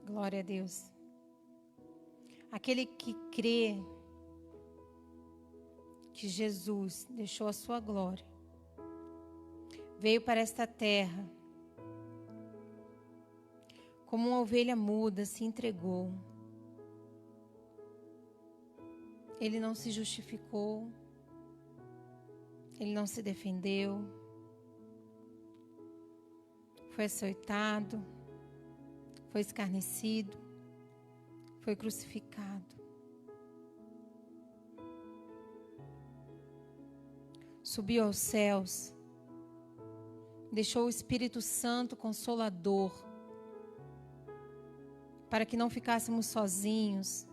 Glória a Deus. Aquele que crê que Jesus deixou a sua glória, veio para esta terra, como uma ovelha muda, se entregou. Ele não se justificou, ele não se defendeu, foi açoitado, foi escarnecido, foi crucificado. Subiu aos céus, deixou o Espírito Santo Consolador, para que não ficássemos sozinhos,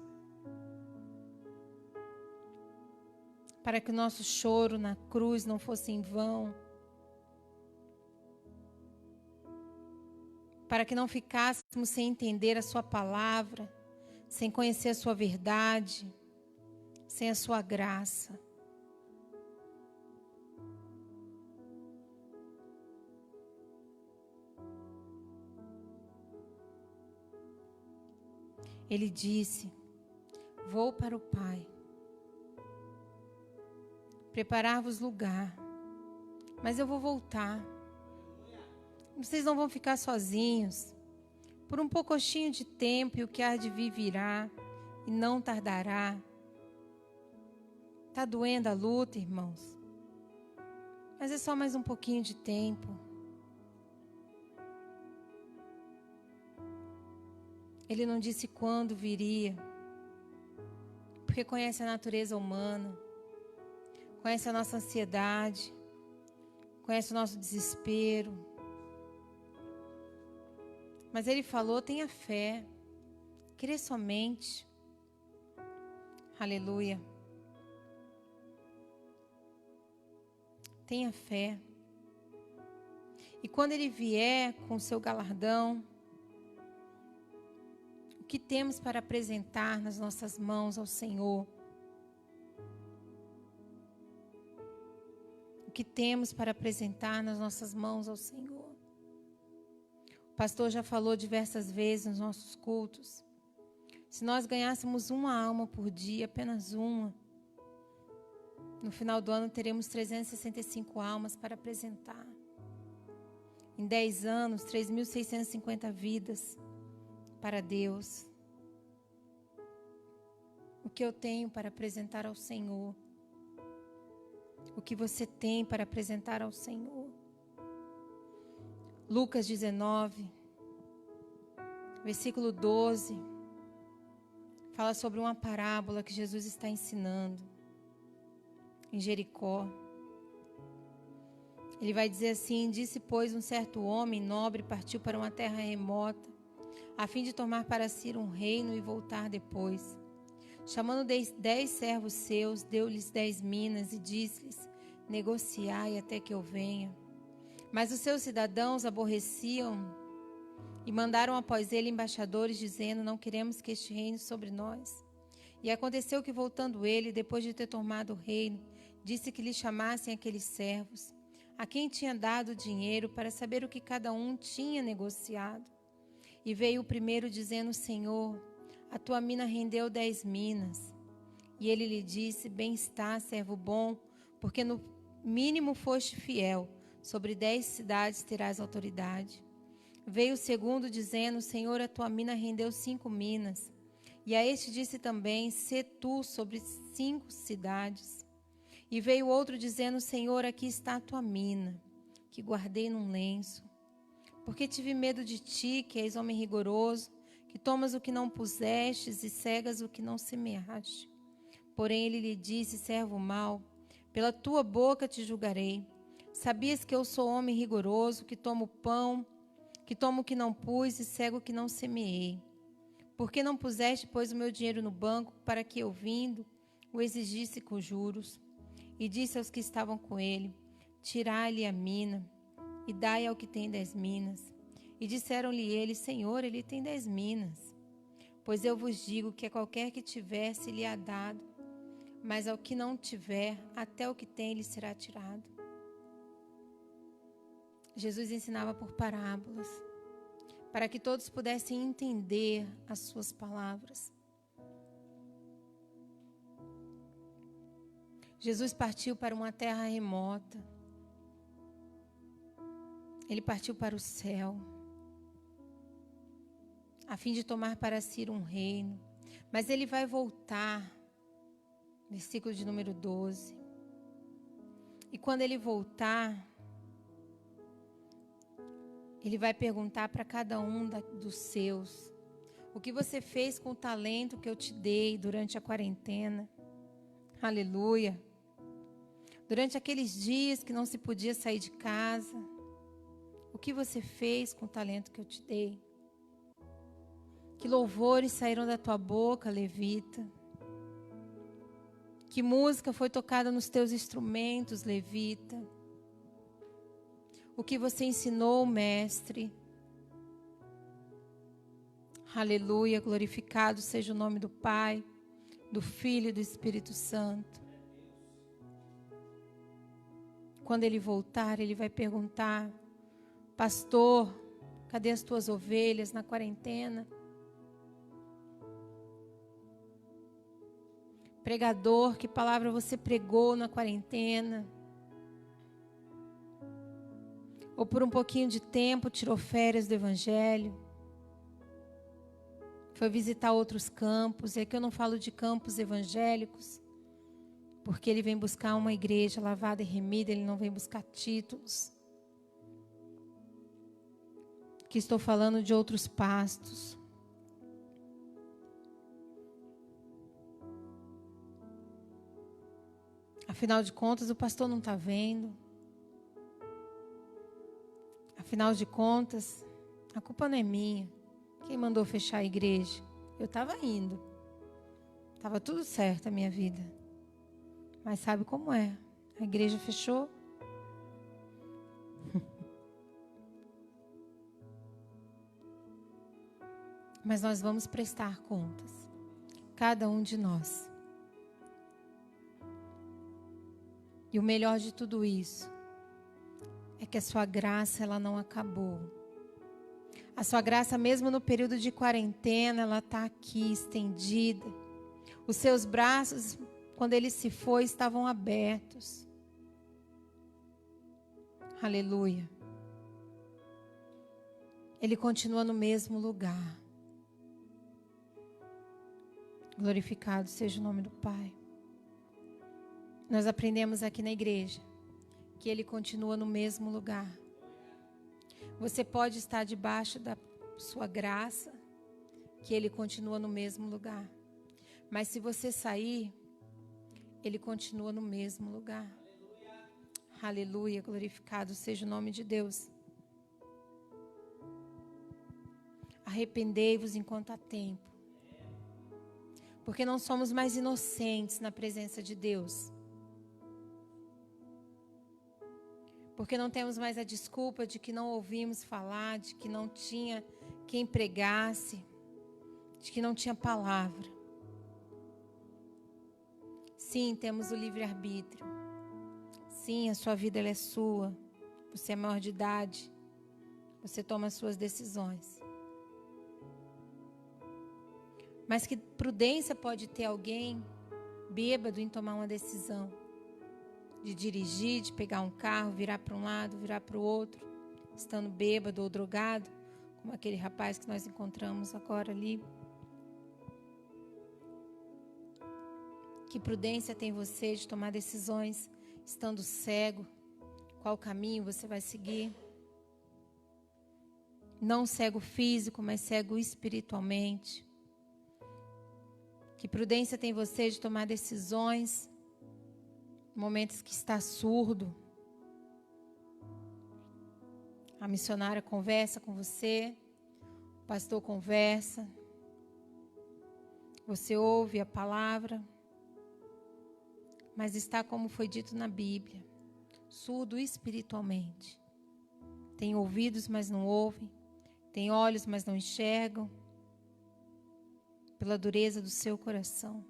para que o nosso choro na cruz não fosse em vão, para que não ficássemos sem entender a sua palavra, sem conhecer a sua verdade, sem a sua graça. Ele disse: vou para o Pai, preparar-vos lugar, mas eu vou voltar. Vocês não vão ficar sozinhos. Por um poucochinho de tempo, e o que há de vir virá, e não tardará. Está doendo a luta, irmãos? Mas é só mais um pouquinho de tempo. Ele não disse quando viria, porque conhece a natureza humana, conhece a nossa ansiedade, conhece o nosso desespero. Mas ele falou: tenha fé, crê somente. Aleluia. Tenha fé. E quando ele vier com o seu galardão, o que temos para apresentar nas nossas mãos ao Senhor? O que temos para apresentar nas nossas mãos ao Senhor? O pastor já falou diversas vezes nos nossos cultos. Se nós ganhássemos uma alma por dia, apenas uma, no final do ano teremos 365 almas para apresentar. Em 10 anos, 3.650 vidas para Deus. O que eu tenho para apresentar ao Senhor? O que você tem para apresentar ao Senhor? Lucas 19, versículo 12, fala sobre uma parábola que Jesus está ensinando em Jericó. Ele vai dizer assim: disse, pois, um certo homem nobre partiu para uma terra remota, a fim de tomar para si um reino e voltar depois. Chamando 10 servos seus, deu-lhes 10 minas e disse-lhes: negociai até que eu venha. Mas os seus cidadãos aborreciam e mandaram após ele embaixadores, dizendo: não queremos que este reine sobre nós. E aconteceu que, voltando ele, depois de ter tomado o reino, disse que lhe chamassem aqueles servos, a quem tinha dado dinheiro, para saber o que cada um tinha negociado. E veio o primeiro, dizendo: Senhor, a tua mina rendeu 10 minas. E ele lhe disse: bem está, servo bom, porque no mínimo foste fiel, sobre 10 cidades terás autoridade. Veio o segundo, dizendo: Senhor, a tua mina rendeu 5 minas. E a este disse também: sê tu sobre 5 cidades. E veio outro, dizendo: Senhor, aqui está a tua mina, que guardei num lenço. Porque tive medo de ti, que és homem rigoroso, que tomas o que não pusestes e cegas o que não semeaste. Porém ele lhe disse: servo mau, pela tua boca te julgarei. Sabias que eu sou homem rigoroso, que tomo pão, que tomo o que não pus e cego o que não semeei? Por que não puseste, pois, o meu dinheiro no banco, para que eu, vindo, o exigisse com juros? E disse aos que estavam com ele: tirai-lhe a mina, e dai ao que tem 10 minas. E disseram-lhe eles: Senhor, ele tem 10 minas. Pois eu vos digo que a qualquer que tiver, se lhe há dado, mas ao que não tiver, até o que tem lhe será tirado. Jesus ensinava por parábolas. para que todos pudessem entender as suas palavras. Jesus partiu para uma terra remota. Ele partiu para o céu, a fim de tomar para si um reino. Mas ele vai voltar, versículo de número 12. E quando ele voltar, ele vai perguntar para cada um dos seus: o que você fez com o talento que eu te dei durante a quarentena? Aleluia! Durante aqueles dias que não se podia sair de casa, o que você fez com o talento que eu te dei? Que louvores saíram da tua boca, levita? Que música foi tocada nos teus instrumentos, levita? O que você ensinou, mestre? Aleluia, glorificado seja o nome do Pai, do Filho e do Espírito Santo. Quando ele voltar, ele vai perguntar: pastor, cadê as tuas ovelhas na quarentena? Pregador, que palavra você pregou na quarentena? Ou por um pouquinho de tempo tirou férias do Evangelho? Foi visitar outros campos? E aqui eu não falo de campos evangélicos, porque ele vem buscar uma igreja lavada e remida, ele não vem buscar títulos. Que estou falando de outros pastos. Afinal de contas, o pastor não está vendo. Afinal de contas, a culpa não é minha. Quem mandou fechar a igreja? Eu estava indo. Estava tudo certo a minha vida. Mas sabe como é? A igreja fechou. Mas nós vamos prestar contas. Cada um de nós. E o melhor de tudo isso é que a sua graça, ela não acabou. A sua graça, mesmo no período de quarentena, ela está aqui, estendida. Os seus braços, quando ele se foi, estavam abertos. Aleluia. Ele continua no mesmo lugar. Glorificado seja o nome do Pai. Nós aprendemos aqui na igreja que ele continua no mesmo lugar. Você pode estar debaixo da sua graça, que ele continua no mesmo lugar. Mas se você sair, ele continua no mesmo lugar. Aleluia, glorificado seja o nome de Deus. Arrependei-vos enquanto há tempo. Porque não somos mais inocentes na presença de Deus. Porque não temos mais a desculpa de que não ouvimos falar, de que não tinha quem pregasse, de que não tinha palavra. Sim, temos o livre-arbítrio. Sim, a sua vida ela é sua. Você é maior de idade. Você toma as suas decisões. Mas que prudência pode ter alguém bêbado em tomar uma decisão? De dirigir, de pegar um carro, virar para um lado, virar para o outro, estando bêbado ou drogado, como aquele rapaz que nós encontramos agora ali. Que prudência tem você de tomar decisões estando cego? Qual caminho você vai seguir? Não cego físico, mas cego espiritualmente. Que prudência tem você de tomar decisões momentos que está surdo. A missionária conversa com você, o pastor conversa, você ouve a palavra, mas está como foi dito na Bíblia, surdo espiritualmente. Tem ouvidos, mas não ouvem, tem olhos, mas não enxergam, pela dureza do seu coração.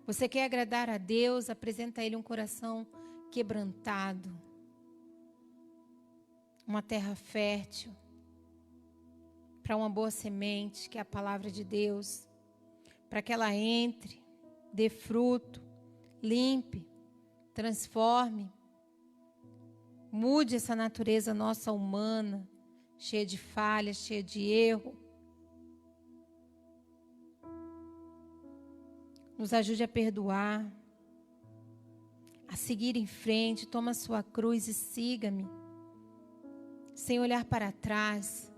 Você quer agradar a Deus, apresenta a Ele um coração quebrantado. Uma terra fértil. para uma boa semente, que é a palavra de Deus, para que ela entre, dê fruto, limpe, transforme, mude essa natureza nossa humana, cheia de falhas, cheia de erro. Nos ajude a perdoar, a seguir em frente. Toma a sua cruz e siga-me, sem olhar para trás.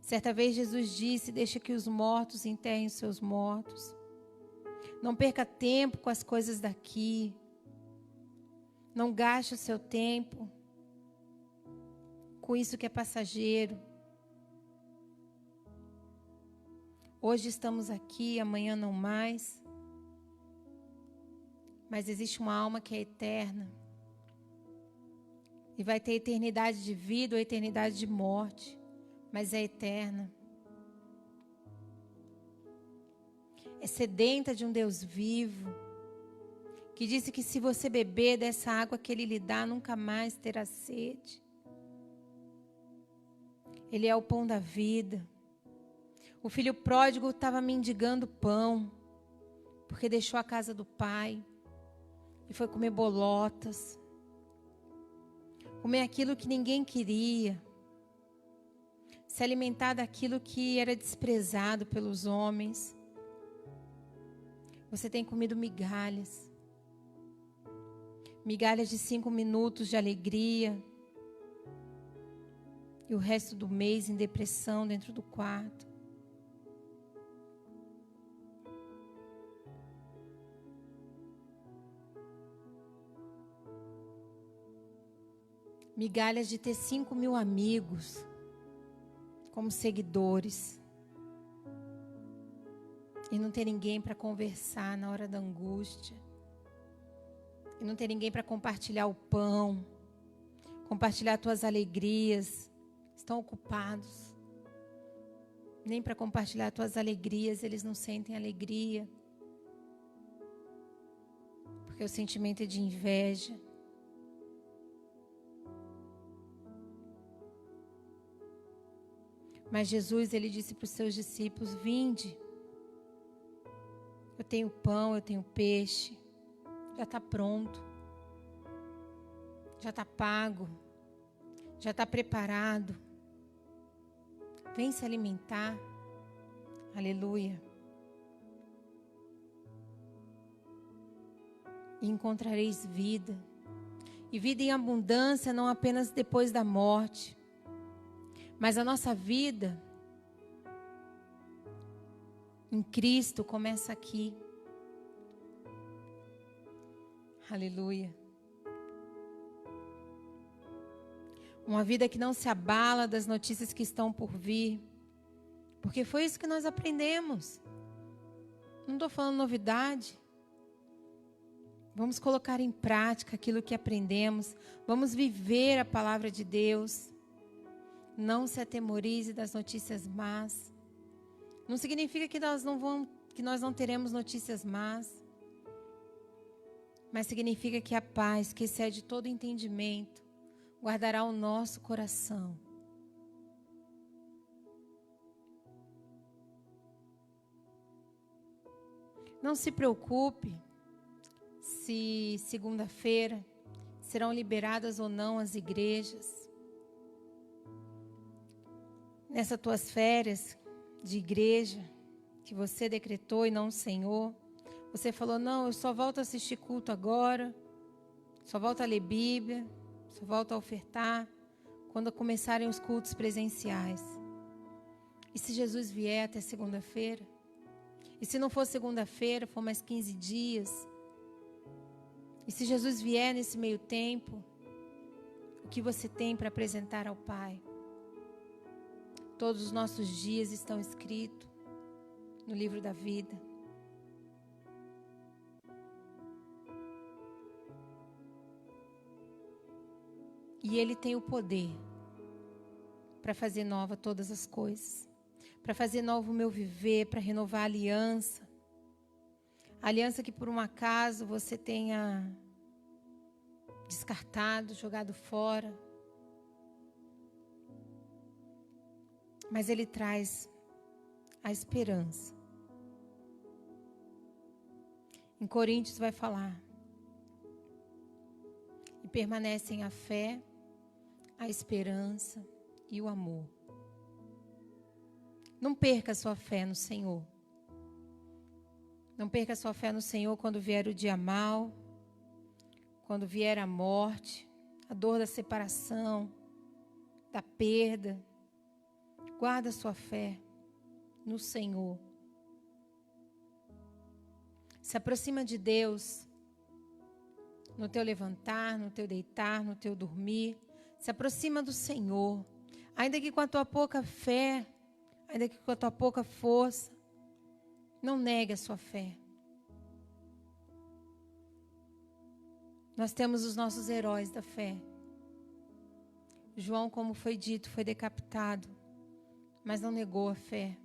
Certa vez Jesus disse: deixa que os mortos enterrem os seus mortos. Não perca tempo com as coisas daqui. Não gaste o seu tempo com isso que é passageiro. Hoje estamos aqui, amanhã não mais. Mas existe uma alma que é eterna. E vai ter eternidade de vida ou eternidade de morte. Mas é eterna. É sedenta de um Deus vivo, que disse que se você beber dessa água que Ele lhe dá, nunca mais terá sede. Ele é o pão da vida. O filho pródigo estava mendigando pão, porque deixou a casa do pai e foi comer bolotas, comer aquilo que ninguém queria, se alimentar daquilo que era desprezado pelos homens. Você tem comido migalhas, migalhas de 5 minutos de alegria, e o resto do mês em depressão dentro do quarto. Migalhas de ter 5.000 amigos como seguidores e não ter ninguém para conversar na hora da angústia, e não ter ninguém para compartilhar o pão, compartilhar tuas alegrias. Estão ocupados. Nem para compartilhar tuas alegrias eles não sentem alegria, porque o sentimento é de inveja. Mas Jesus, Ele disse para os seus discípulos: vinde, eu tenho pão, eu tenho peixe, já está pronto, já está pago, já está preparado. Vem se alimentar. Aleluia. E encontrareis vida, e vida em abundância, não apenas depois da morte, mas a nossa vida em Cristo começa aqui. Aleluia. Uma vida que não se abala das notícias que estão por vir, porque foi isso que nós aprendemos. Não estou falando novidade. Vamos colocar em prática aquilo que aprendemos. Vamos viver a palavra de Deus. Não se atemorize das notícias más. Não significa que nós não teremos notícias más. Mas significa que a paz, que excede todo entendimento, guardará o nosso coração. Não se preocupe se segunda-feira serão liberadas ou não as igrejas. Nessas tuas férias de igreja, que você decretou e não o Senhor, você falou: não, eu só volto a assistir culto agora, só volto a ler Bíblia, só volto a ofertar quando começarem os cultos presenciais. E se Jesus vier até segunda-feira? E se não for segunda-feira, for mais 15 dias? E se Jesus vier nesse meio tempo, o que você tem para apresentar ao Pai? Todos os nossos dias estão escritos no livro da vida. E Ele tem o poder para fazer nova todas as coisas, para fazer novo o meu viver, para renovar a aliança. A aliança que por um acaso você tenha descartado, jogado fora. mas ele traz a esperança. Em Coríntios vai falar: e permanecem a fé, a esperança e o amor. Não perca a sua fé no Senhor. Não perca a sua fé no Senhor quando vier o dia mau, quando vier a morte, a dor da separação, da perda. Guarda a sua fé no Senhor. Se aproxima de Deus no teu levantar, no teu deitar, no teu dormir. Se aproxima do Senhor. Ainda que com a tua pouca fé, ainda que com a tua pouca força, não negue a sua fé. Nós temos os nossos heróis da fé. João, como foi dito, foi decapitado, mas não negou a fé.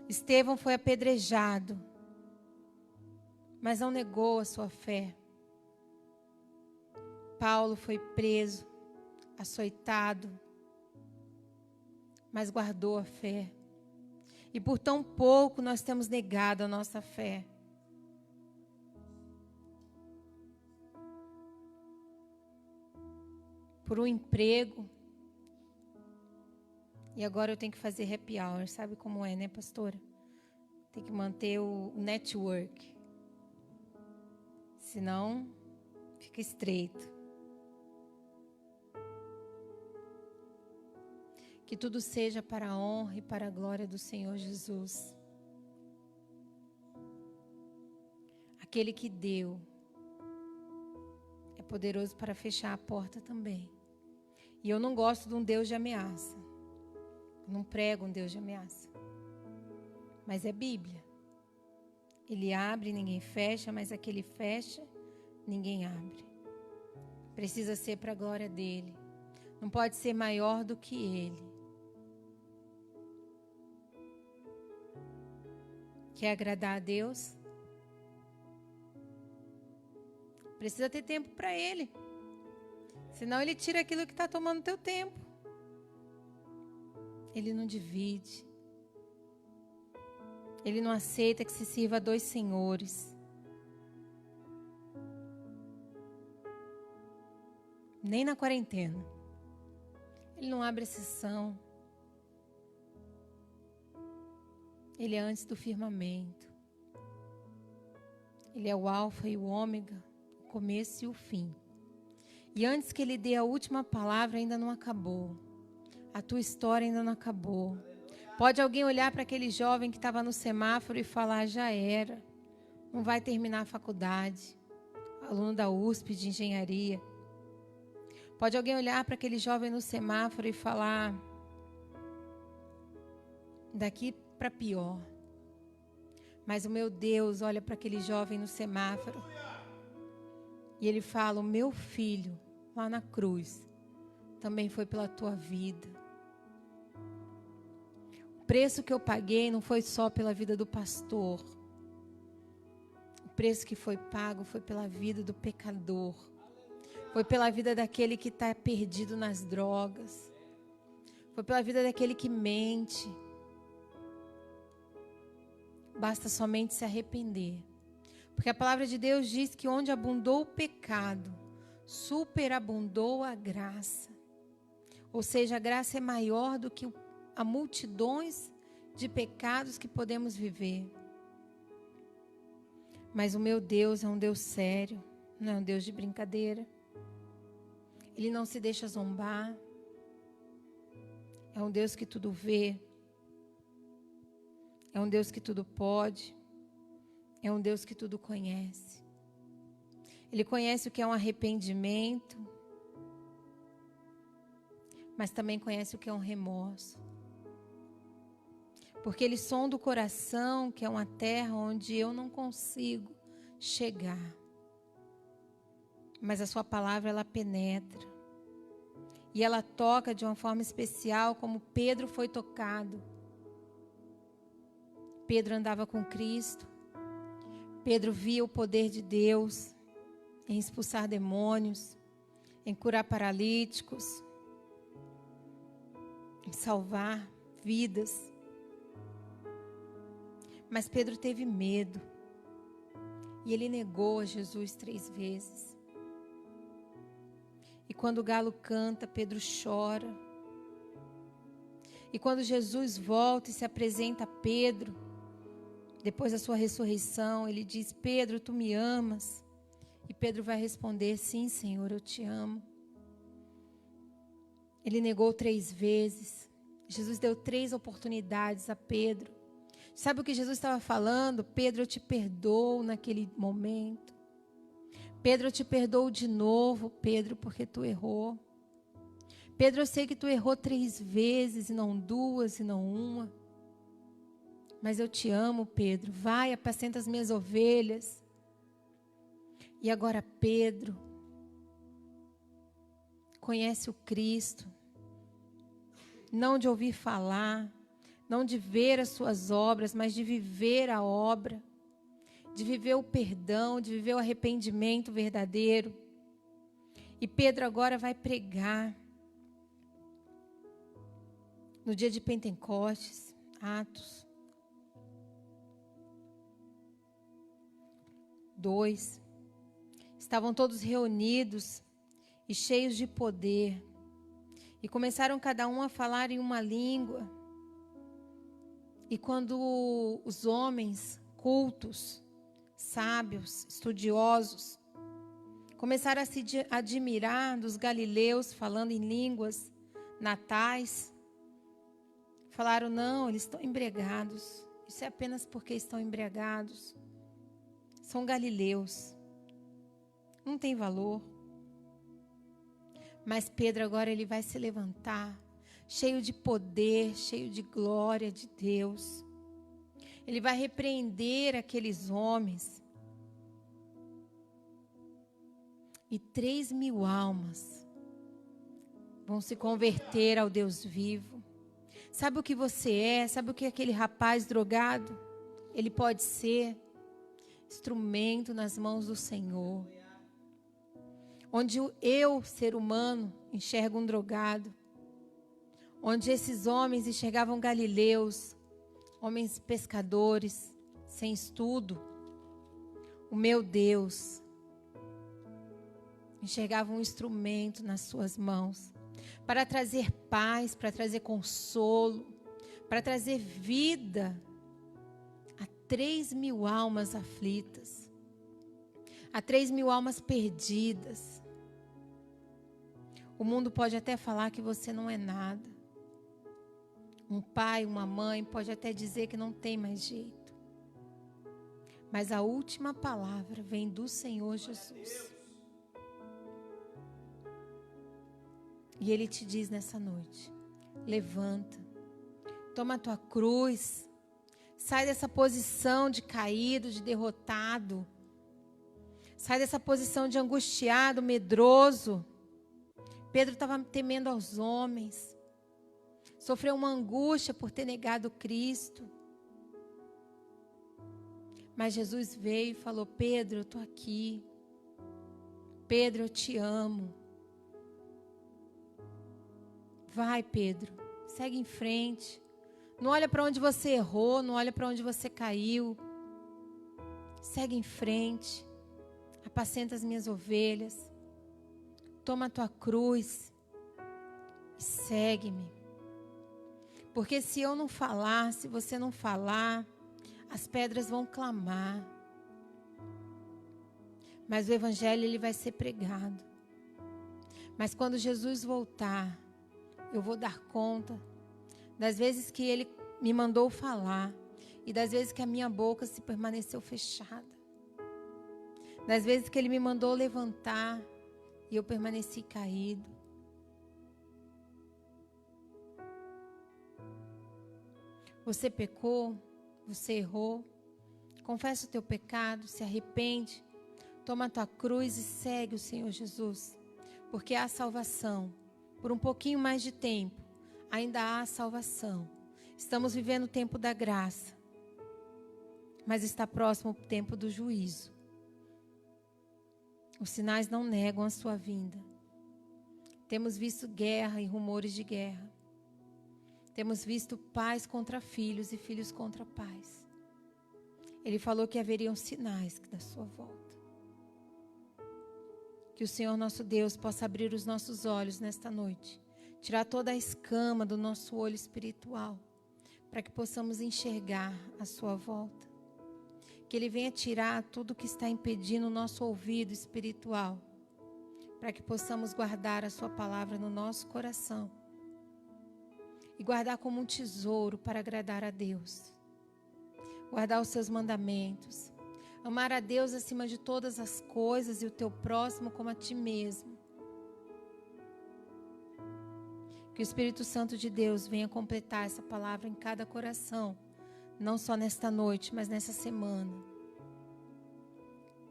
Estevão foi apedrejado, mas não negou a sua fé. Paulo foi preso, açoitado, mas guardou a fé. E por tão pouco nós temos negado a nossa fé. Por um emprego. E agora eu tenho que fazer happy hour. Sabe como é, né, pastora? Tem que manter o network. Senão, fica estreito. Que tudo seja para a honra e para a glória do Senhor Jesus. Aquele que deu é poderoso para fechar a porta também. E eu não gosto de um Deus de ameaça. Eu não prego um Deus de ameaça. Mas é Bíblia. Ele abre, ninguém fecha, mas aquele fecha, ninguém abre. Precisa ser para a glória dele. Não pode ser maior do que ele. Quer agradar a Deus? Precisa ter tempo para ele. Senão ele tira aquilo que está tomando teu tempo. Ele não divide. Ele não aceita que se sirva a dois senhores. Nem na quarentena. Ele não abre exceção. Ele é antes do firmamento. Ele é o alfa e o ômega, o começo e o fim. E antes que ele dê a última palavra, ainda não acabou. A tua história ainda não acabou. Pode alguém olhar para aquele jovem que estava no semáforo e falar: já era, não vai terminar a faculdade, aluno da USP de engenharia. Pode alguém olhar para aquele jovem no semáforo e falar: daqui para pior. Mas o meu Deus olha para aquele jovem no semáforo e ele fala: o meu filho lá na cruz também foi pela tua vida. O preço que eu paguei não foi só pela vida do pastor. O preço que foi pago foi pela vida do pecador. Foi pela vida daquele que está perdido nas drogas. Foi pela vida daquele que mente. Basta somente se arrepender. Porque a palavra de Deus diz que onde abundou o pecado, superabundou a graça. Ou seja, a graça é maior do que a multidões de pecados que podemos viver. Mas o meu Deus é um Deus sério, não é um Deus de brincadeira. Ele não se deixa zombar. É um Deus que tudo vê. É um Deus que tudo pode. É um Deus que tudo conhece. Ele conhece o que é um arrependimento, mas também conhece o que é um remorso. Porque Ele sonda o coração, que é uma terra onde eu não consigo chegar. Mas a sua palavra, ela penetra. E ela toca de uma forma especial, como Pedro foi tocado. Pedro andava com Cristo. Pedro via o poder de Deus em expulsar demônios, em curar paralíticos. em salvar vidas. Mas Pedro teve medo. E ele negou a Jesus 3 vezes. E quando o galo canta, Pedro chora. E quando Jesus volta e se apresenta a Pedro, depois da sua ressurreição, ele diz: Pedro, tu me amas? E Pedro vai responder: sim, Senhor, eu te amo. Ele negou 3 vezes. Jesus deu 3 oportunidades a Pedro. Sabe o que Jesus estava falando? Pedro, eu te perdoo naquele momento. Pedro, eu te perdoo de novo, Pedro, porque tu errou. Pedro, eu sei que tu errou 3 vezes, e não 2, e não 1. Mas eu te amo, Pedro. Vai, apacenta as minhas ovelhas. E agora Pedro conhece o Cristo. Não de ouvir falar, não de ver as suas obras, mas de viver a obra. De viver o perdão, de viver o arrependimento verdadeiro. E Pedro agora vai pregar. No dia de Pentecostes, Atos 2. Estavam todos reunidos e cheios de poder. E começaram cada um a falar em uma língua. E quando os homens cultos, sábios, estudiosos, começaram a se admirar dos galileus falando em línguas natais, falaram: não, eles estão embriagados. Isso é apenas porque estão embriagados. São galileus. Não tem valor. Mas Pedro agora ele vai se levantar, cheio de poder, cheio de glória de Deus. Ele vai repreender aqueles homens. E 3.000 almas vão se converter ao Deus vivo. Sabe o que você é? Sabe o que aquele rapaz drogado? Ele pode ser instrumento nas mãos do Senhor. Onde eu, ser humano, enxergo um drogado. Onde esses homens enxergavam galileus, homens pescadores, sem estudo. O meu Deus enxergava um instrumento nas suas mãos para trazer paz, para trazer consolo, para trazer vida a 3.000 almas aflitas, a 3.000 almas perdidas. O mundo pode até falar que você não é nada. Um pai, uma mãe pode até dizer que não tem mais jeito. Mas a última palavra vem do Senhor Jesus. E Ele te diz nessa noite: levanta, toma a tua cruz, sai dessa posição de caído, de derrotado. Sai dessa posição de angustiado, medroso. Pedro estava temendo aos homens. Sofreu uma angústia por ter negado Cristo. Mas Jesus veio e falou: Pedro, eu estou aqui. Pedro, eu te amo. Vai, Pedro, segue em frente. Não olha para onde você errou, não olha para onde você caiu. Segue em frente. Apacenta as minhas ovelhas. Toma a tua cruz e segue-me. Porque se eu não falar, se você não falar, as pedras vão clamar. Mas o evangelho ele vai ser pregado. Mas quando Jesus voltar, eu vou dar conta das vezes que Ele me mandou falar e das vezes que a minha boca se permaneceu fechada. Das vezes que Ele me mandou levantar e eu permaneci caído. Você pecou, você errou. Confessa o teu pecado, se arrepende. Toma a tua cruz e segue o Senhor Jesus. Porque há salvação. Por um pouquinho mais de tempo, ainda há salvação. Estamos vivendo o tempo da graça. Mas está próximo o tempo do juízo. Os sinais não negam a sua vinda. Temos visto guerra e rumores de guerra. Temos visto pais contra filhos e filhos contra pais. Ele falou que haveriam sinais da sua volta. Que o Senhor nosso Deus possa abrir os nossos olhos nesta noite, tirar toda a escama do nosso olho espiritual, para que possamos enxergar a sua volta. Que Ele venha tirar tudo que está impedindo o nosso ouvido espiritual, para que possamos guardar a sua palavra no nosso coração e guardar como um tesouro para agradar a Deus. Guardar os seus mandamentos, amar a Deus acima de todas as coisas e o teu próximo como a ti mesmo. Que o Espírito Santo de Deus venha completar essa palavra em cada coração, não só nesta noite, mas nessa semana.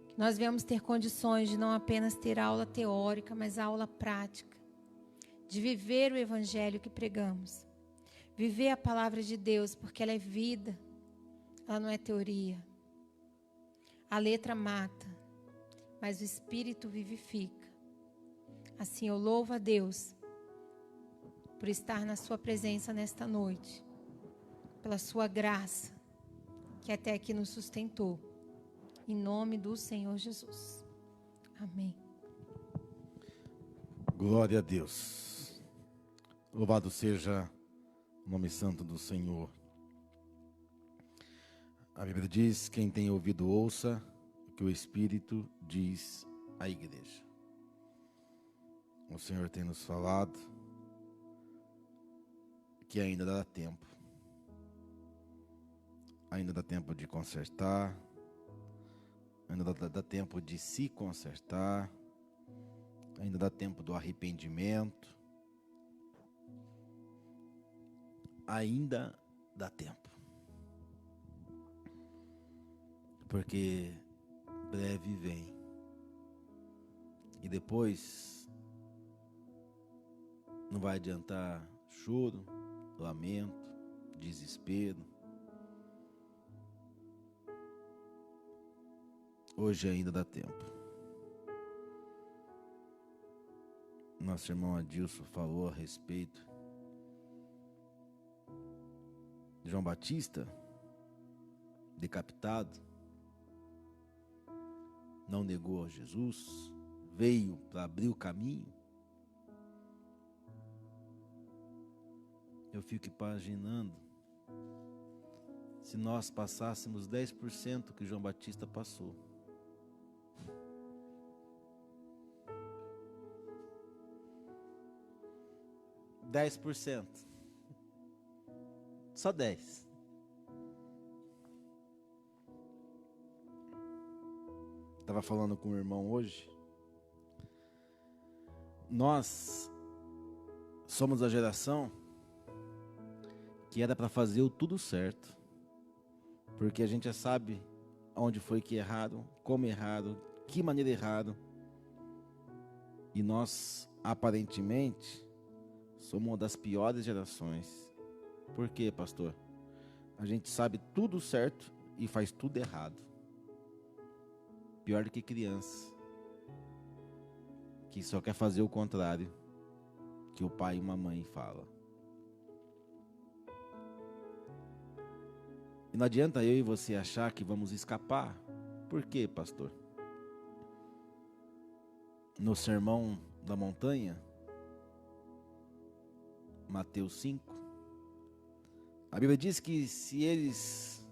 Que nós venhamos ter condições de não apenas ter aula teórica, mas aula prática, de viver o evangelho que pregamos, viver a palavra de Deus, porque ela é vida, ela não é teoria. A letra mata, mas o Espírito vivifica. Assim eu louvo a Deus por estar na sua presença nesta noite, pela sua graça, que até aqui nos sustentou. Em nome do Senhor Jesus. Amém. Glória a Deus. Louvado seja o nome santo do Senhor. A Bíblia diz: quem tem ouvido ouça o que o Espírito diz à igreja. O Senhor tem nos falado que ainda dá tempo. Ainda dá tempo de consertar. Ainda dá tempo de se consertar. Ainda dá tempo do arrependimento. Ainda dá tempo. Porque breve vem. E depois não vai adiantar choro, lamento, desespero. Hoje ainda dá tempo. Nosso irmão Adilson falou a respeito de João Batista, decapitado. Não negou a Jesus, veio para abrir o caminho. Eu fico imaginando se nós passássemos 10% que João Batista passou. Só 10%. Estava falando com o irmão hoje. Nós somos a geração que era para fazer o tudo certo, porque a gente já sabe onde foi que erraram, como erraram, que maneira erraram. E nós, aparentemente, somos uma das piores gerações. Por quê, pastor? A gente sabe tudo certo e faz tudo errado. Pior do que criança, que só quer fazer o contrário que o pai e uma mãe falam. E não adianta eu e você achar que vamos escapar. Por quê, pastor? No Sermão da Montanha, Mateus 5, a Bíblia diz que se eles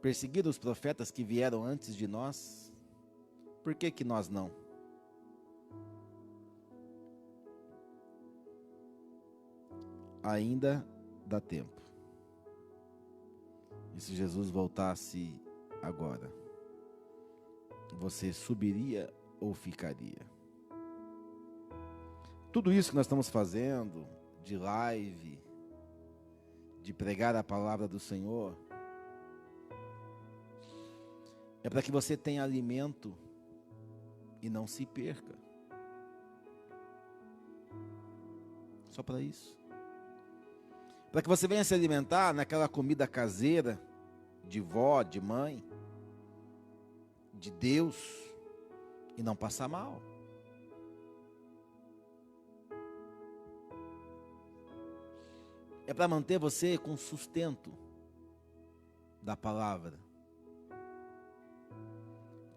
perseguiram os profetas que vieram antes de nós, por que nós não? Ainda dá tempo. E se Jesus voltasse agora, você subiria ou ficaria? Tudo isso que nós estamos fazendo, de live, de pregar a palavra do Senhor, é para que você tenha alimento e não se perca. Só para isso. Para que você venha se alimentar naquela comida caseira, de vó, de mãe, de Deus, e não passar mal. É para manter você com sustento da palavra.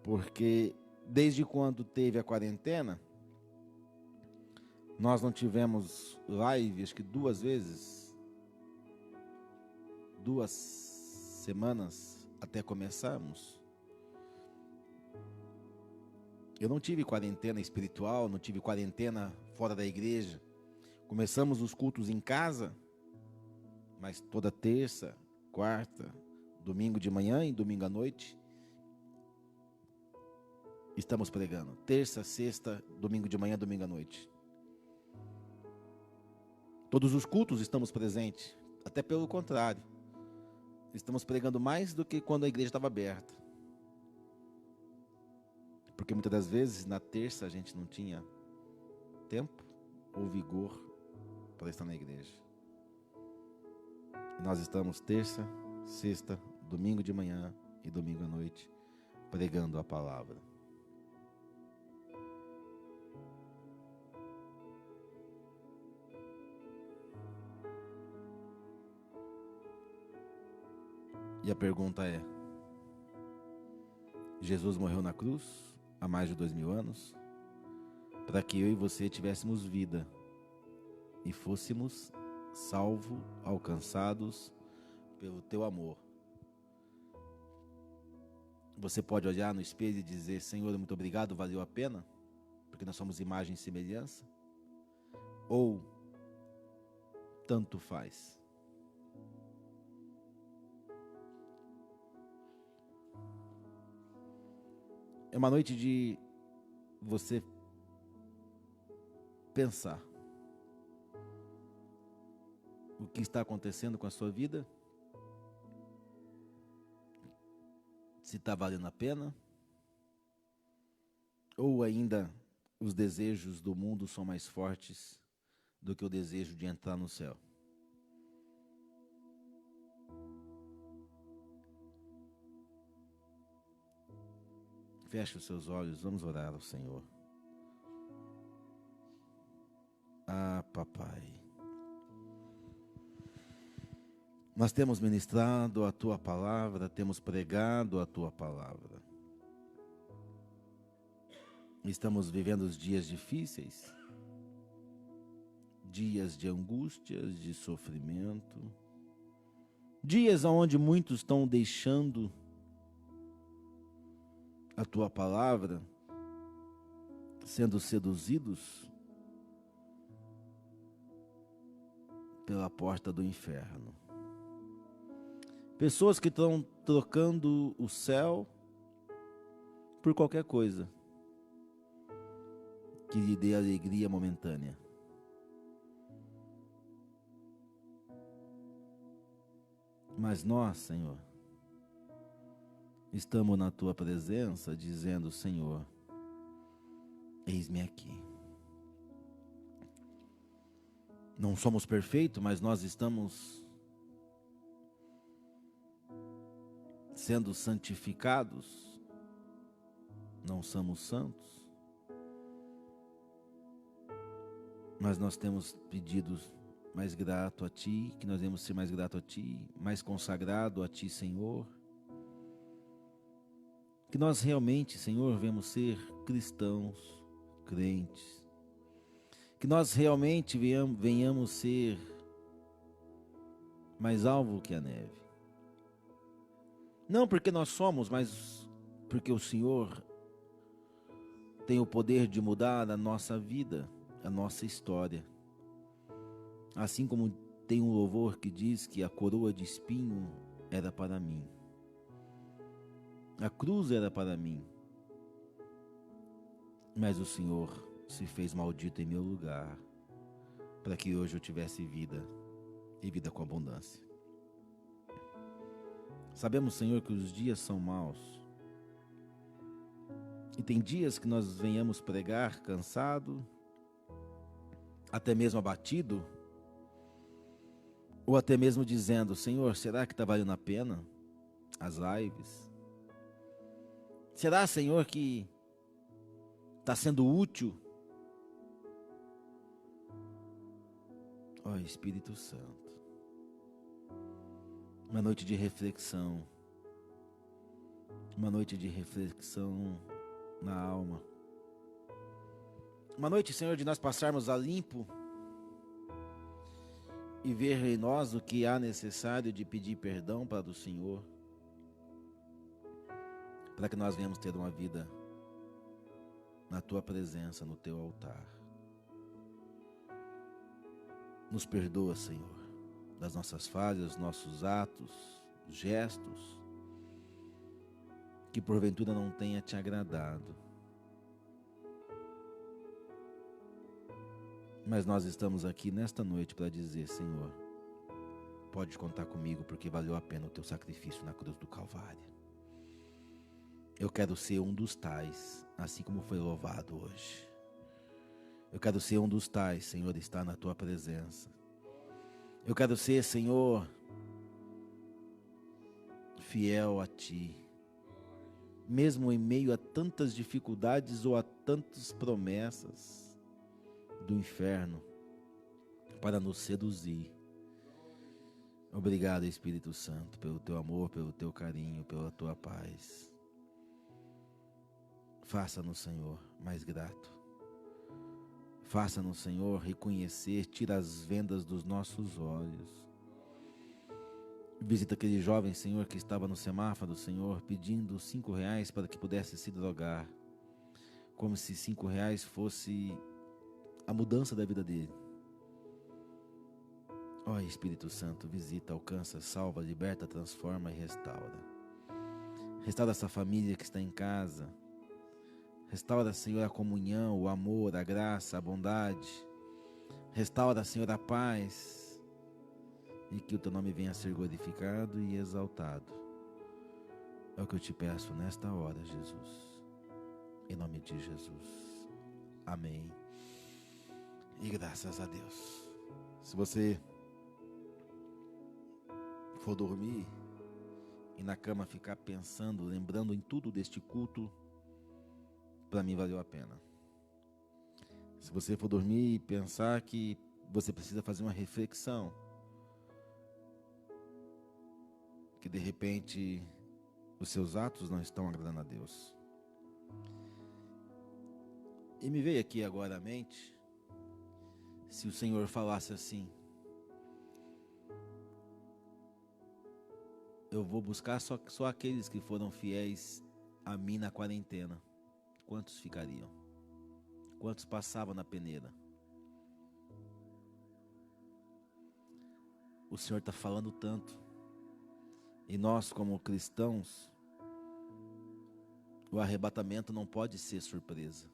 Porque desde quando teve a quarentena, nós não tivemos live, acho que 2 vezes, 2 semanas até começarmos. Eu não tive quarentena espiritual, não tive quarentena fora da igreja. Começamos os cultos em casa, mas toda terça, quarta, domingo de manhã e domingo à noite, estamos pregando. Terça, sexta, domingo de manhã, domingo à noite. Todos os cultos estamos presentes, até pelo contrário. Estamos pregando mais do que quando a igreja estava aberta. Porque muitas das vezes, na terça, a gente não tinha tempo ou vigor para estar na igreja. E nós estamos terça, sexta, domingo de manhã e domingo à noite, pregando a palavra. E a pergunta é: Jesus morreu na cruz há mais de 2000 anos para que eu e você tivéssemos vida e fôssemos salvos, alcançados pelo teu amor. Você pode olhar no espelho e dizer: Senhor, muito obrigado, valeu a pena, porque nós somos imagem e semelhança? Ou tanto faz? É uma noite de você pensar o que está acontecendo com a sua vida, se está valendo a pena, ou ainda os desejos do mundo são mais fortes do que o desejo de entrar no céu. Feche os seus olhos, vamos orar ao Senhor. Ah, papai, nós temos ministrado a tua palavra, temos pregado a tua palavra. Estamos vivendo os dias difíceis, dias de angústias, de sofrimento, dias onde muitos estão deixando a tua palavra, sendo seduzidos pela porta do inferno. Pessoas que estão trocando o céu por qualquer coisa que lhe dê alegria momentânea. Mas nós, Senhor, estamos na tua presença dizendo: Senhor, eis-me aqui. Não somos perfeitos, mas nós estamos sendo santificados. Não somos santos, mas nós temos pedidos mais grato a Ti, que nós devemos ser mais grato a Ti, mais consagrado a Ti, Senhor. Que nós realmente, Senhor, venhamos ser cristãos, crentes. Que nós realmente venhamos ser mais alvo que a neve. Não porque nós somos, mas porque o Senhor tem o poder de mudar a nossa vida, a nossa história. Assim como tem um louvor que diz que a coroa de espinho era para mim. A cruz era para mim, mas o Senhor se fez maldito em meu lugar, para que hoje eu tivesse vida, e vida com abundância. Sabemos, Senhor, que os dias são maus, e tem dias que nós venhamos pregar cansado, até mesmo abatido, ou até mesmo dizendo: Senhor, será que está valendo a pena as lives? Será, Senhor, que está sendo útil? Ó Espírito Santo, Uma noite de reflexão. Uma noite de reflexão na alma. Uma noite, Senhor, de nós passarmos a limpo e ver em nós o que há necessário de pedir perdão para o Senhor, para que nós venhamos ter uma vida na Tua presença, no Teu altar. Nos perdoa, Senhor, das nossas falhas, nossos atos, gestos, que porventura não tenha Te agradado. Mas nós estamos aqui nesta noite para dizer, Senhor, pode contar comigo porque valeu a pena o Teu sacrifício na cruz do Calvário. Eu quero ser um dos tais, assim como foi louvado hoje. Eu quero ser um dos tais, Senhor, estar na Tua presença. Eu quero ser, Senhor, fiel a Ti, mesmo em meio a tantas dificuldades ou a tantas promessas do inferno para nos seduzir. Obrigado, Espírito Santo, pelo Teu amor, pelo Teu carinho, pela Tua paz. Faça-nos, Senhor, mais grato. Faça-nos, Senhor, reconhecer, tira as vendas dos nossos olhos. Visita aquele jovem, Senhor, que estava no semáforo, Senhor, pedindo R$5 para que pudesse se drogar, como se R$5 fosse a mudança da vida dele. Ó Espírito Santo, visita, alcança, salva, liberta, transforma e restaura. Restaura essa família que está em casa. Restaura, Senhor, a comunhão, o amor, a graça, a bondade. Restaura, Senhor, a paz. E que o Teu nome venha a ser glorificado e exaltado. É o que eu te peço nesta hora, Jesus. Em nome de Jesus. Amém. E graças a Deus. Se você for dormir e na cama ficar pensando, lembrando em tudo deste culto, para mim valeu a pena. Se você for dormir e pensar que você precisa fazer uma reflexão, que de repente os seus atos não estão agradando a Deus. E me veio aqui agora à mente, se o Senhor falasse assim: eu vou buscar só aqueles que foram fiéis a mim na quarentena. Quantos ficariam? Quantos passavam na peneira? O Senhor está falando tanto. E nós, como cristãos, o arrebatamento não pode ser surpresa.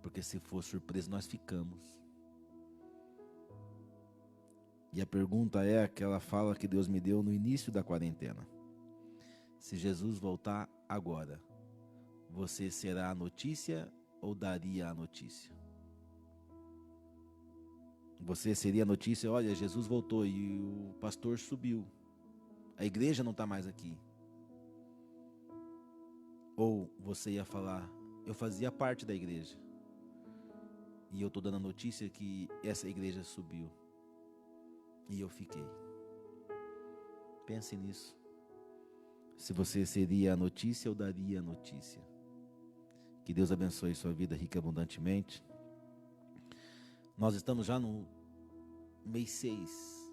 Porque se for surpresa, nós ficamos. E a pergunta é aquela fala que Deus me deu no início da quarentena. Se Jesus voltar agora, você será a notícia ou daria a notícia? Você seria a notícia: olha, Jesus voltou e o pastor subiu, a igreja não está mais aqui. Ou você ia falar: eu fazia parte da igreja e eu estou dando a notícia que essa igreja subiu e eu fiquei. Pense nisso. Se você seria a notícia ou daria a notícia. Que Deus abençoe sua vida rica e abundantemente. Nós estamos já no mês 6.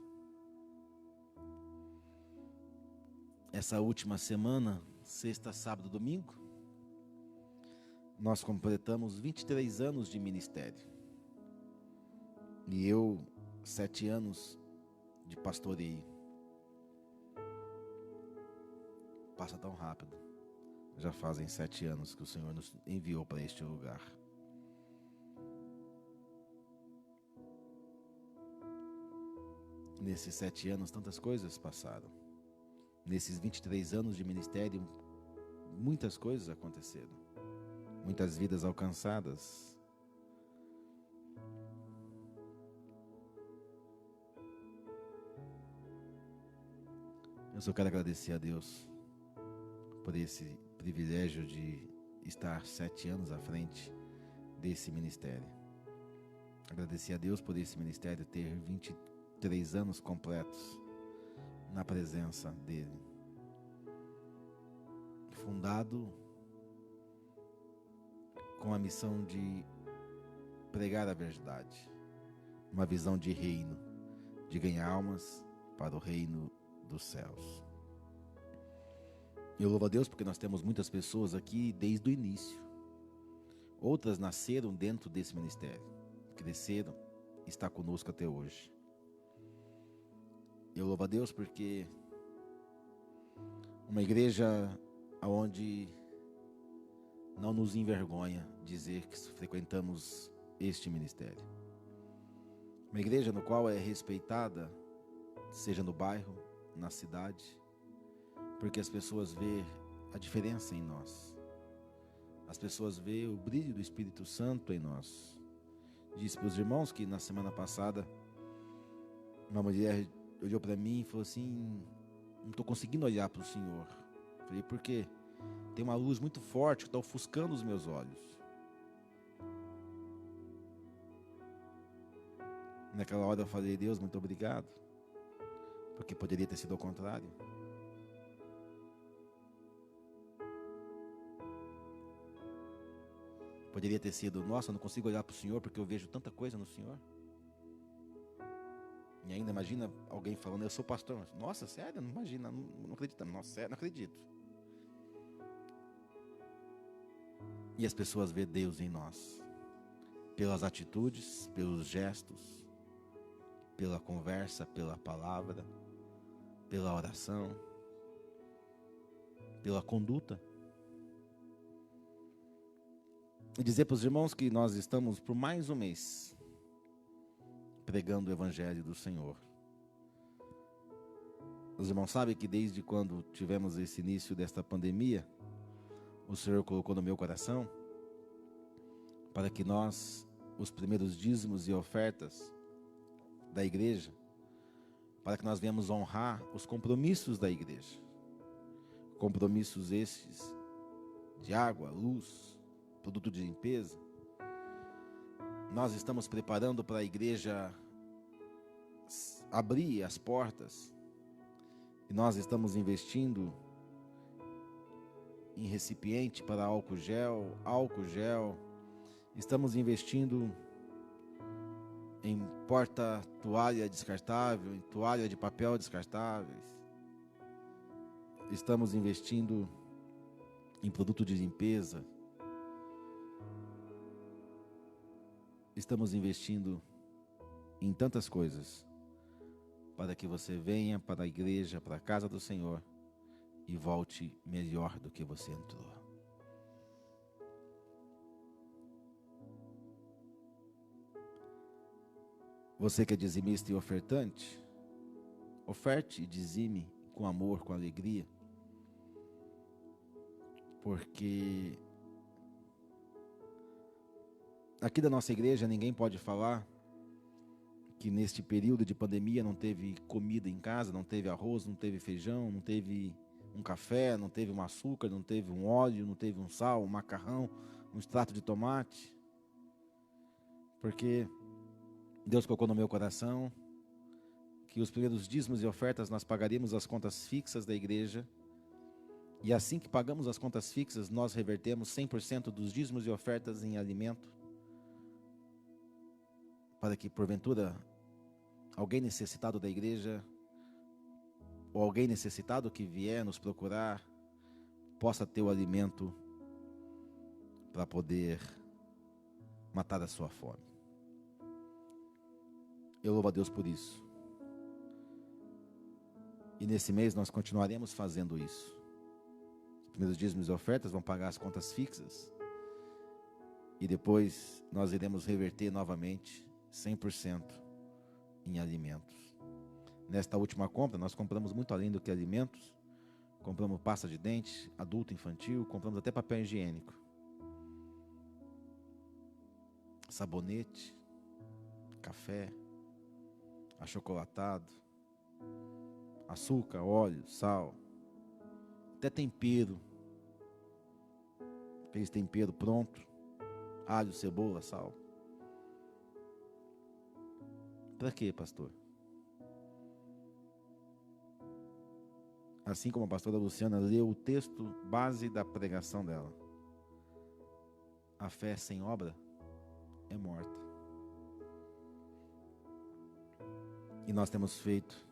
Essa última semana, sexta, sábado, domingo, nós completamos 23 anos de ministério. E eu, 7 anos de pastoreio. Passa tão rápido. Já fazem 7 anos que o Senhor nos enviou para este lugar. Nesses 7 anos, tantas coisas passaram. Nesses 23 anos de ministério, muitas coisas aconteceram. Muitas vidas alcançadas. Eu só quero agradecer a Deus por esse privilégio de estar 7 anos à frente desse ministério. Agradecer a Deus por esse ministério ter 23 anos completos na presença dele. Fundado com a missão de pregar a verdade, uma visão de reino, de ganhar almas para o reino dos céus. Eu louvo a Deus porque nós temos muitas pessoas aqui desde o início. Outras nasceram dentro desse ministério, cresceram e estão conosco até hoje. Eu louvo a Deus porque uma igreja onde não nos envergonha dizer que frequentamos este ministério. Uma igreja no qual é respeitada, seja no bairro, na cidade, porque as pessoas vê a diferença em nós. As pessoas vê o brilho do Espírito Santo em nós. Disse para os irmãos que na semana passada uma mulher olhou para mim e falou assim: não estou conseguindo olhar para o Senhor. Falei, por quê? Tem uma luz muito forte que está ofuscando os meus olhos. Naquela hora eu falei, Deus, muito obrigado, porque poderia ter sido ao contrário. Poderia ter sido, nossa, eu não consigo olhar para o Senhor porque eu vejo tanta coisa no Senhor. E ainda imagina alguém falando, eu sou pastor. Nossa, sério? Não imagina, não acredito. Nossa, sério, não acredito. E as pessoas vê Deus em nós, pelas atitudes, pelos gestos, pela conversa, pela palavra, pela oração, pela conduta. E dizer para os irmãos que nós estamos por mais um mês pregando o Evangelho do Senhor. Os irmãos sabem que desde quando tivemos esse início desta pandemia, o Senhor colocou no meu coração para que nós, os primeiros dízimos e ofertas da igreja, para que nós venhamos honrar os compromissos da igreja. Compromissos estes de água, luz, produto de limpeza. Nós estamos preparando para a igreja abrir as portas e nós estamos investindo em recipiente para álcool gel, estamos investindo em porta-toalha descartável, em toalha de papel descartáveis, estamos investindo em produto de limpeza, estamos investindo em tantas coisas para que você venha para a igreja, para a casa do Senhor e volte melhor do que você entrou. Você que é dizimista e ofertante, oferte e dizime com amor, com alegria, porque aqui da nossa igreja ninguém pode falar que neste período de pandemia não teve comida em casa, não teve arroz, não teve feijão, não teve um café, não teve um açúcar, não teve um óleo, não teve um sal, um macarrão, um extrato de tomate. Porque Deus colocou no meu coração que os primeiros dízimos e ofertas nós pagaríamos as contas fixas da igreja. E assim que pagamos as contas fixas, nós revertemos 100% dos dízimos e ofertas em alimento, para que porventura alguém necessitado da igreja ou alguém necessitado que vier nos procurar possa ter o alimento para poder matar a sua fome. Eu louvo a Deus por isso. E nesse mês nós continuaremos fazendo isso. Os primeiros dízimos e ofertas vão pagar as contas fixas e depois nós iremos reverter novamente 100% em alimentos. Nesta última compra, nós compramos muito além do que alimentos. Compramos pasta de dente, adulto, infantil, compramos até papel higiênico, sabonete, café, achocolatado, açúcar, óleo, sal, até tempero, aqueles temperos pronto, alho, cebola, sal. Para quê, pastor? assim como a pastora Luciana leu o texto base da pregação dela. A fé sem obra é morta. E nós temos feito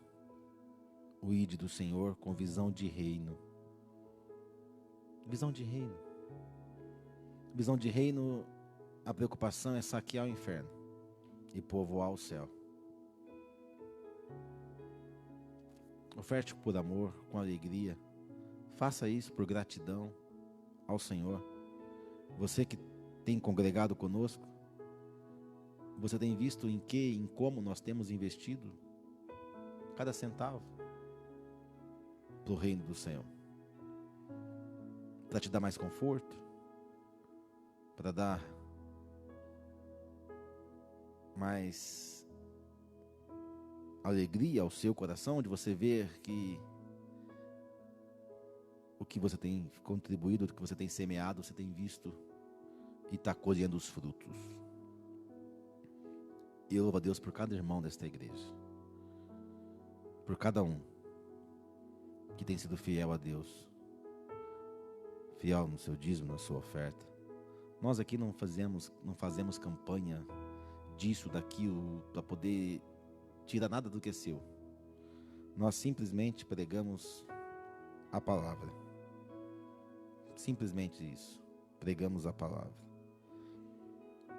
o ID do Senhor com visão de reino. Visão de reino. Visão de reino, a preocupação é saquear o inferno e povoar o céu. Oferte por amor, com alegria. Faça isso por gratidão ao Senhor. Você que tem congregado conosco, você tem visto em como nós temos investido cada centavo para o reino do Senhor. Para te dar mais conforto, para dar mais alegria ao seu coração, de você ver que o que você tem contribuído, o que você tem semeado, você tem visto e está colhendo os frutos. E eu louvo a Deus por cada irmão desta igreja, por cada um que tem sido fiel a Deus, fiel no seu dízimo, na sua oferta. Nós aqui não fazemos campanha disso, daquilo, para poder tirar nada do que é seu. Nós simplesmente pregamos a palavra. Simplesmente isso. Pregamos a palavra.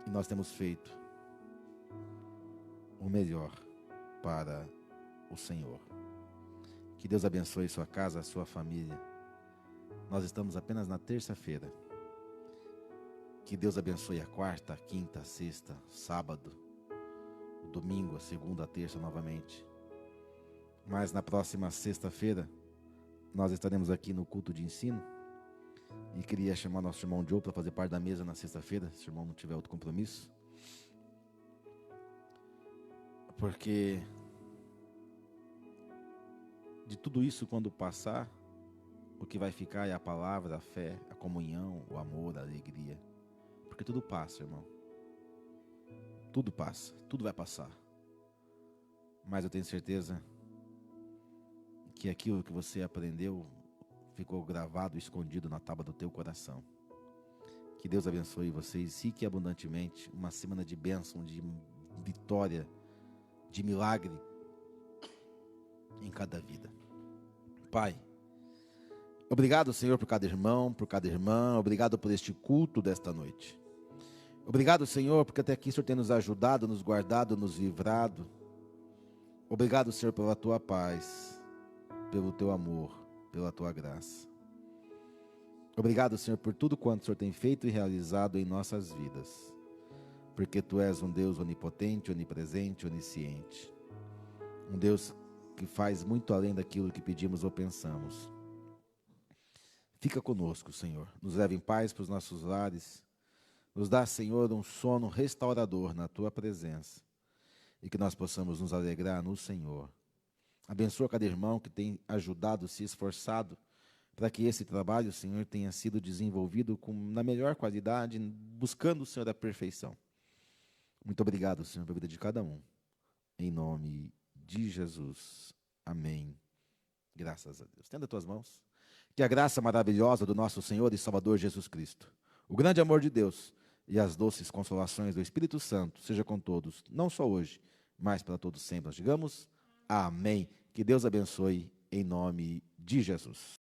E nós temos feito o melhor para o Senhor. Que Deus abençoe sua casa, a sua família. Nós estamos apenas na terça-feira. Que Deus abençoe a quarta, a quinta, a sexta, sábado, o domingo, a segunda, a terça novamente. Mas na próxima sexta-feira, nós estaremos aqui no culto de ensino. E queria chamar nosso irmão Joe para fazer parte da mesa na sexta-feira, se o irmão não tiver outro compromisso. Porque de tudo isso, quando passar, o que vai ficar é a palavra, a fé, a comunhão, o amor, a alegria. Porque tudo passa, irmão. Tudo passa, tudo vai passar. Mas eu tenho certeza que aquilo que você aprendeu ficou gravado, escondido na tábua do teu coração. Que Deus abençoe vocês rique e abundantemente. Uma semana de bênção, de vitória, de milagre em cada vida. Pai, obrigado, Senhor, por cada irmão, por cada irmã. Obrigado por este culto desta noite. Obrigado, Senhor, porque até aqui o Senhor tem nos ajudado, nos guardado, nos livrado. Obrigado, Senhor, pela tua paz, pelo teu amor, pela tua graça. Obrigado, Senhor, por tudo quanto o Senhor tem feito e realizado em nossas vidas. Porque tu és um Deus onipotente, onipresente, onisciente. Um Deus que faz muito além daquilo que pedimos ou pensamos. Fica conosco, Senhor. Nos leva em paz para os nossos lares. Nos dá, Senhor, um sono restaurador na tua presença. E que nós possamos nos alegrar no Senhor. Abençoa cada irmão que tem ajudado, se esforçado, para que esse trabalho, Senhor, tenha sido desenvolvido na melhor qualidade, buscando, Senhor, a perfeição. Muito obrigado, Senhor, pela vida de cada um. Em nome de Jesus. Amém. Graças a Deus. Estenda as tuas mãos. Que a graça maravilhosa do nosso Senhor e Salvador Jesus Cristo, o grande amor de Deus e as doces consolações do Espírito Santo seja com todos, não só hoje, mas para todos sempre. Nós digamos amém. Que Deus abençoe em nome de Jesus.